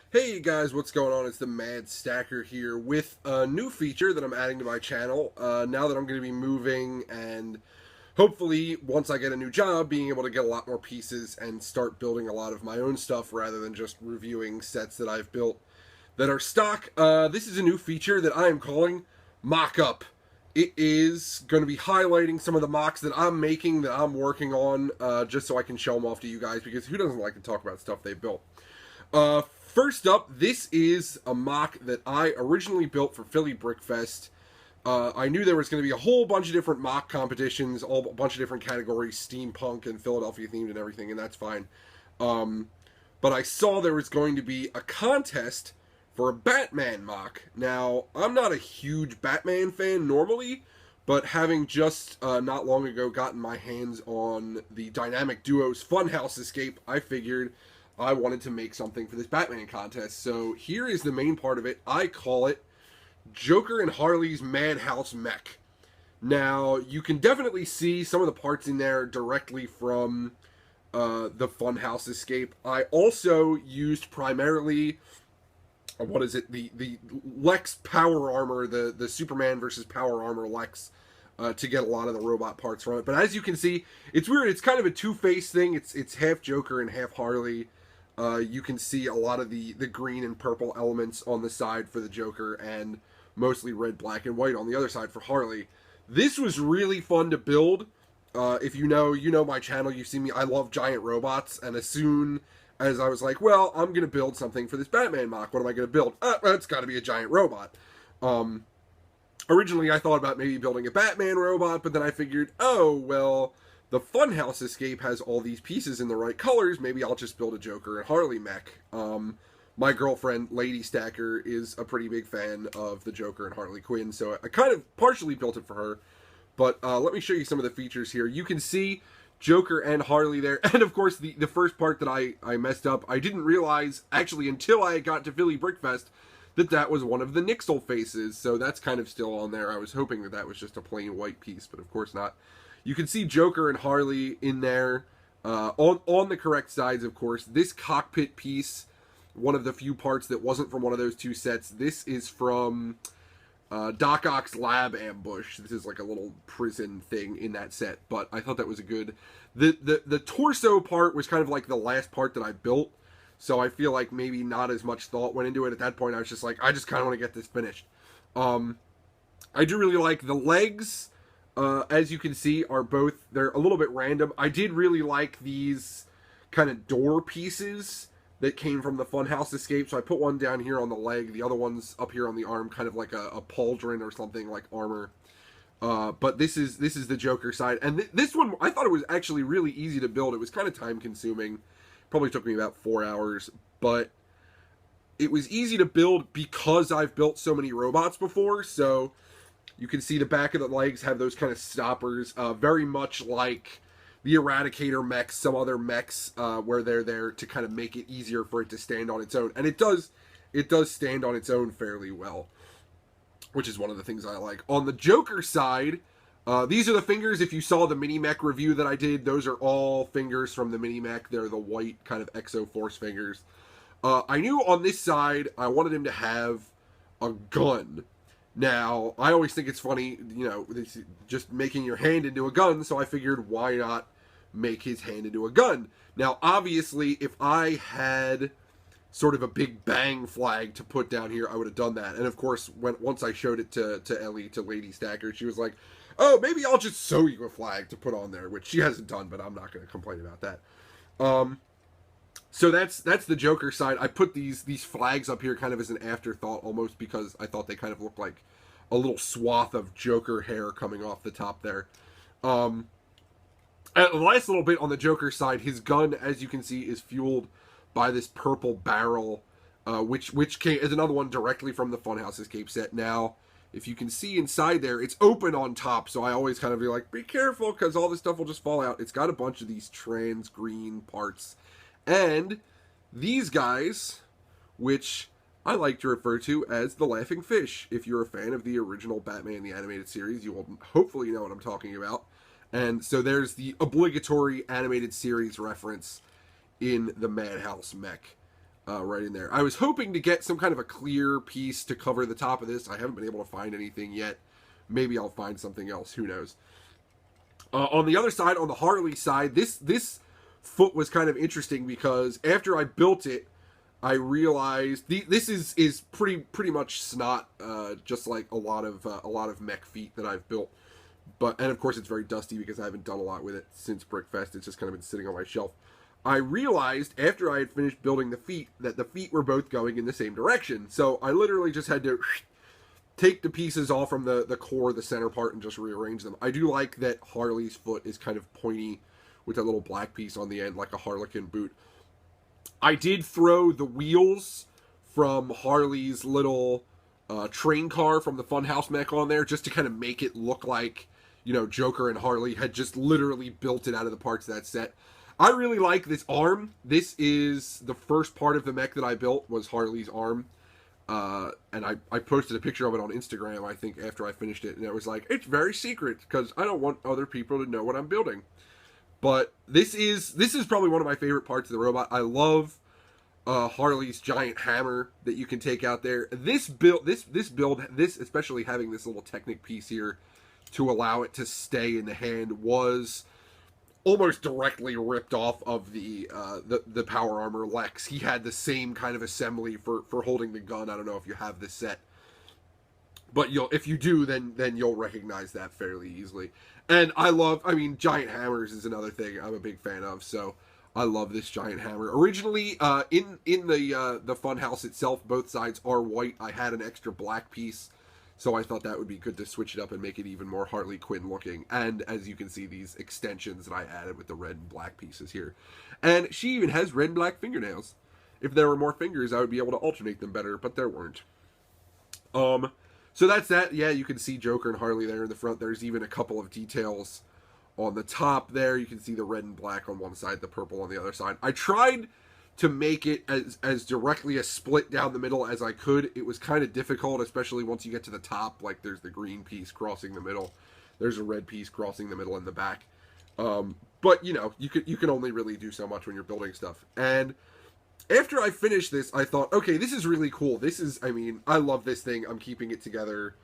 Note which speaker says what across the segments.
Speaker 1: Hey guys, what's going on? It's the Mad Stacker here with a new feature that I'm adding to my channel. Now that I'm going to be moving and hopefully once I get a new job, being able to get a lot more pieces and start building a lot of my own stuff rather than just reviewing sets that I've built that are stock. This is a new feature that I am calling Mockup. It is going to be highlighting some of the mocks that I'm making, that I'm working on, just so I can show them off to you guys, because who doesn't like to talk about stuff they built? First up, this is a mock that I originally built for Philly Brickfest. I knew there was going to be a whole bunch of different mock competitions, a bunch of different categories, steampunk and Philadelphia themed and everything, and that's fine. But I saw there was going to be a contest for a Batman mock. Now, I'm not a huge Batman fan normally, but having just not long ago gotten my hands on the Dynamic Duos Funhouse Escape, I figured I wanted to make something for this Batman contest. So here is the main part of it. I call it Joker and Harley's Madhouse Mech. Now, you can definitely see some of the parts in there directly from the Funhouse Escape. I also used primarily, what is it, the Lex Power Armor, the Superman versus Power Armor Lex, to get a lot of the robot parts from it. But as you can see, it's weird. It's kind of a two-faced thing. It's half Joker and half Harley. You can see a lot of the green and purple elements on the side for the Joker, and mostly red, black, and white on the other side for Harley. This was really fun to build. If you know my channel, you see me, I love giant robots, and as soon as I was like, well, I'm going to build something for this Batman mock, what am I going to build? It's got to be a giant robot. Originally, I thought about maybe building a Batman robot, but then I figured, oh, well, the Funhouse Escape has all these pieces in the right colors. Maybe I'll just build a Joker and Harley mech. My girlfriend, Lady Stacker, is a pretty big fan of the Joker and Harley Quinn, so I kind of partially built it for her. But let me show you some of the features here. You can see Joker and Harley there. And of course, the first part that I messed up, I didn't realize, actually, until I got to Philly Brickfest, that was one of the Nixel faces. So that's kind of still on there. I was hoping that was just a plain white piece, but of course not. You can see Joker and Harley in there, on the correct sides, of course. This cockpit piece, one of the few parts that wasn't from one of those two sets, this is from Doc Ock's Lab Ambush. This is like a little prison thing in that set, but I thought that was a good... The torso part was kind of like the last part that I built, so I feel like maybe not as much thought went into it. At that point, I was just like, I just kind of want to get this finished. I do really like the legs. As you can see, they're a little bit random. I did really like these kind of door pieces that came from the Funhouse Escape. So I put one down here on the leg, the other one's up here on the arm, kind of like a pauldron or something, like armor. But this is the Joker side. And this one, I thought it was actually really easy to build. It was kind of time consuming. Probably took me about 4 hours, but it was easy to build because I've built so many robots before. So you can see the back of the legs have those kind of stoppers, very much like the Eradicator mechs, some other mechs, where they're there to kind of make it easier for it to stand on its own. And it does stand on its own fairly well, which is one of the things I like. On the Joker side, these are the fingers. If you saw the mini-mech review that I did, those are all fingers from the mini-mech. They're the white kind of Exo-Force fingers. I knew on this side, I wanted him to have a gun. Now, I always think it's funny, just making your hand into a gun, so I figured, why not make his hand into a gun? Now, obviously, if I had sort of a big bang flag to put down here, I would have done that. And of course, once I showed it to Ellie, to Lady Stacker, she was like, oh, maybe I'll just sew you a flag to put on there, which she hasn't done, but I'm not going to complain about that. So that's the Joker side. I put these flags up here kind of as an afterthought, almost because I thought they kind of looked like a little swath of Joker hair coming off the top there. And the last little bit on the Joker side, his gun, as you can see, is fueled by this purple barrel, which is another one directly from the Funhouse Escape set. Now, if you can see inside there, it's open on top, so I always kind of be like, be careful, because all this stuff will just fall out. It's got a bunch of these trans green parts. And these guys, which I like to refer to as the Laughing Fish. If you're a fan of the original Batman the Animated Series, you will hopefully know what I'm talking about. And so there's the obligatory animated series reference in the Madhouse Mech. right in there. I was hoping to get some kind of a clear piece to cover the top of this. I haven't been able to find anything yet. Maybe I'll find something else. Who knows? On the other side, on the Harley side, this foot was kind of interesting because after I built it, I realized this is pretty much snot, just like a lot of mech feet that I've built. And of course it's very dusty because I haven't done a lot with it since Brickfest. It's just kind of been sitting on my shelf. I realized after I had finished building the feet that the feet were both going in the same direction. So I literally just had to take the pieces off from the core, the center part, and just rearrange them. I do like that Harley's foot is kind of pointy with that little black piece on the end, like a Harlequin boot. I did throw the wheels from Harley's little train car from the Funhouse Mech on there just to kind of make it look like, you know, Joker and Harley had just literally built it out of the parts of that set. I really like this arm. This is the first part of the mech that I built was Harley's arm. And I posted a picture of it on Instagram, I think, after I finished it. And it was like, it's very secret because I don't want other people to know what I'm building. But this is probably one of my favorite parts of the robot. I love Harley's giant hammer that you can take out there. This build, especially having this little Technic piece here to allow it to stay in the hand, was almost directly ripped off of the Power Armor Lex. He had the same kind of assembly for holding the gun. I don't know if you have this set, but if you do, then you'll recognize that fairly easily. And I mean, giant hammers is another thing I'm a big fan of, so I love this giant hammer. Originally, in the Funhouse itself, both sides are white. I had an extra black piece, so I thought that would be good to switch it up and make it even more Harley Quinn looking. And as you can see, these extensions that I added with the red and black pieces here. And she even has red and black fingernails. If there were more fingers, I would be able to alternate them better, but there weren't. So that's that. Yeah, you can see Joker and Harley there in the front. There's even a couple of details on the top there. You can see the red and black on one side, the purple on the other side. I tried to make it as directly a split down the middle as I could. It was kind of difficult, especially once you get to the top. Like, there's the green piece crossing the middle. There's a red piece crossing the middle and the back. But, you know, you can only really do so much when you're building stuff. And after I finished this, I thought, okay, this is really cool. I mean, I love this thing. I'm keeping it together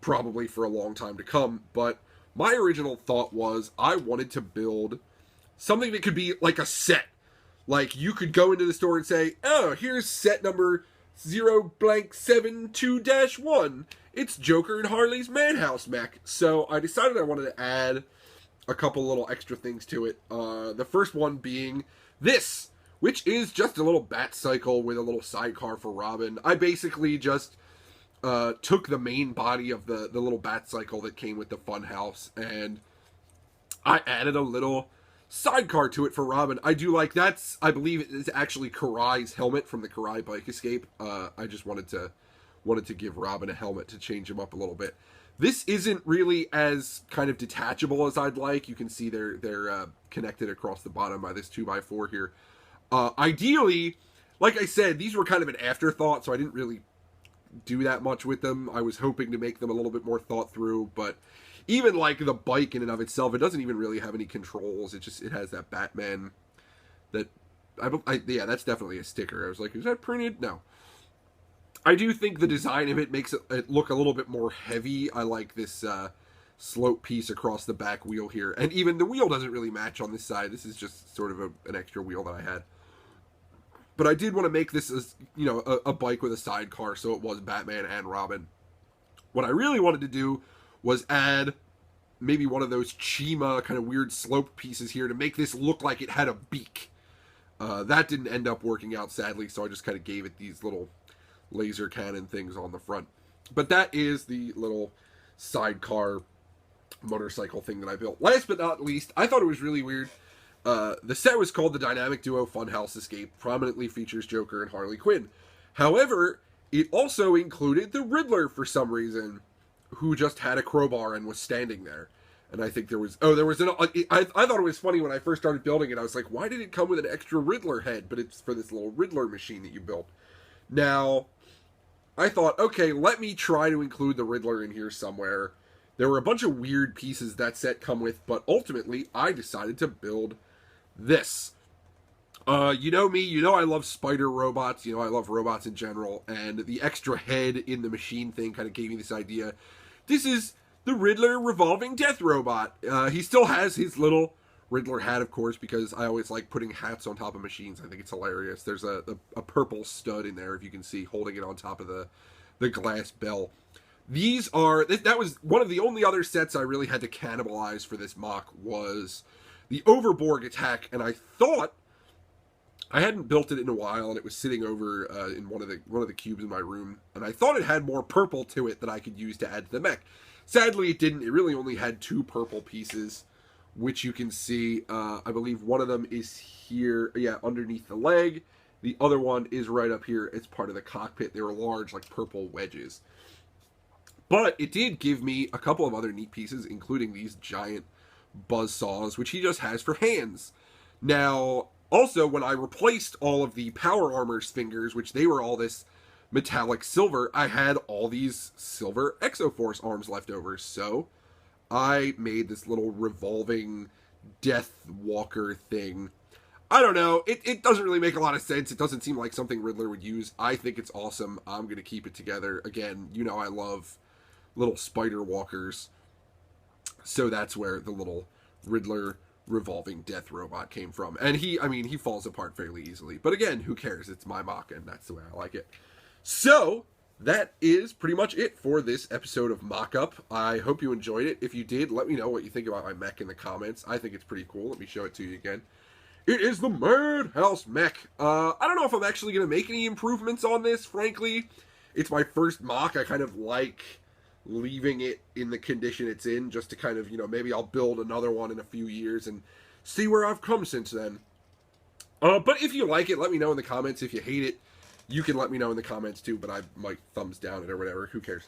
Speaker 1: probably for a long time to come. But my original thought was I wanted to build something that could be like a set. Like, you could go into the store and say, oh, here's set number 0-72-1. It's Joker and Harley's Madhouse Mech. So I decided I wanted to add a couple little extra things to it. The first one being this, which is just a little Batcycle with a little sidecar for Robin. I basically just took the main body of the little Batcycle that came with the Funhouse, and I added a little sidecar to it for Robin. I believe it is actually Karai's helmet from the Karai Bike Escape. I just wanted to give Robin a helmet to change him up a little bit. This isn't really as kind of detachable as I'd like. You can see they're connected across the bottom by this 2x4 here. Ideally, like I said, these were kind of an afterthought, so I didn't really do that much with them. I was hoping to make them a little bit more thought through, but even like the bike in and of itself, it doesn't even really have any controls. It has that Batman that yeah, that's definitely a sticker. I was like, is that printed? No. I do think the design of it makes it look a little bit more heavy. I like this slope piece across the back wheel here, and even the wheel doesn't really match on this side. This is just sort of an extra wheel that I had. But I did want to make this as, you know, a bike with a sidecar, so it was Batman and Robin. What I really wanted to do was add maybe one of those Chima kind of weird slope pieces here to make this look like it had a beak. That didn't end up working out, sadly, so I just kind of gave it these little laser cannon things on the front. But that is the little sidecar motorcycle thing that I built. Last but not least, I thought it was really weird. The set was called the Dynamic Duo Funhouse Escape, prominently features Joker and Harley Quinn. However, it also included the Riddler for some reason, who just had a crowbar and was standing there. And I think I thought it was funny when I first started building it. I was like, why did it come with an extra Riddler head? But it's for this little Riddler machine that you built. Now, I thought, okay, let me try to include the Riddler in here somewhere. There were a bunch of weird pieces that set come with, but ultimately, I decided to build this. You know me, you know I love spider robots, you know I love robots in general, and the extra head in the machine thing kind of gave me this idea. This is the Riddler revolving death robot. He still has his little Riddler hat, of course, because I always like putting hats on top of machines. I think it's hilarious. There's a purple stud in there, if you can see, holding it on top of the glass bell. These are, that was one of the only other sets I really had to cannibalize for this MOC was the Overborg attack, and I thought, I hadn't built it in a while, and it was sitting over in one of the cubes in my room, and I thought it had more purple to it that I could use to add to the mech. Sadly, it didn't. It really only had 2 purple pieces, which you can see. I believe one of them is here, yeah, underneath the leg. The other one is right up here. It's part of the cockpit. They were large, like purple wedges. But it did give me a couple of other neat pieces, including these giant buzz saws, which he just has for hands. Now, also, when I replaced all of the power armor's fingers, which they were all this metallic silver, I had all these silver Exoforce arms left over. So I made this little revolving Death Walker thing. I don't know. It doesn't really make a lot of sense. It doesn't seem like something Riddler would use. I think it's awesome. I'm going to keep it together. Again, you know I love little spider walkers. So that's where the little Riddler revolving death robot came from. And he falls apart fairly easily. But again, who cares? It's my MOC, and that's the way I like it. So, that is pretty much it for this episode of Mockup. I hope you enjoyed it. If you did, let me know what you think about my mech in the comments. I think it's pretty cool. Let me show it to you again. It is the Madhouse Mech. I don't know if I'm actually going to make any improvements on this, frankly. It's my first MOC. I kind of like leaving it in the condition it's in, just to kind of, maybe I'll build another one in a few years and see where I've come since then. But if you like it, let me know in the comments. If you hate it, you can let me know in the comments too, but I might thumbs down it or whatever. Who cares?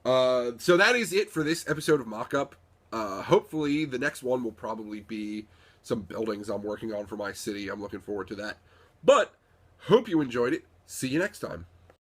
Speaker 1: So that is it for this episode of Mockup. Hopefully the next one will probably be some buildings I'm working on for my city. I'm looking forward to that. But hope you enjoyed it. See you next time.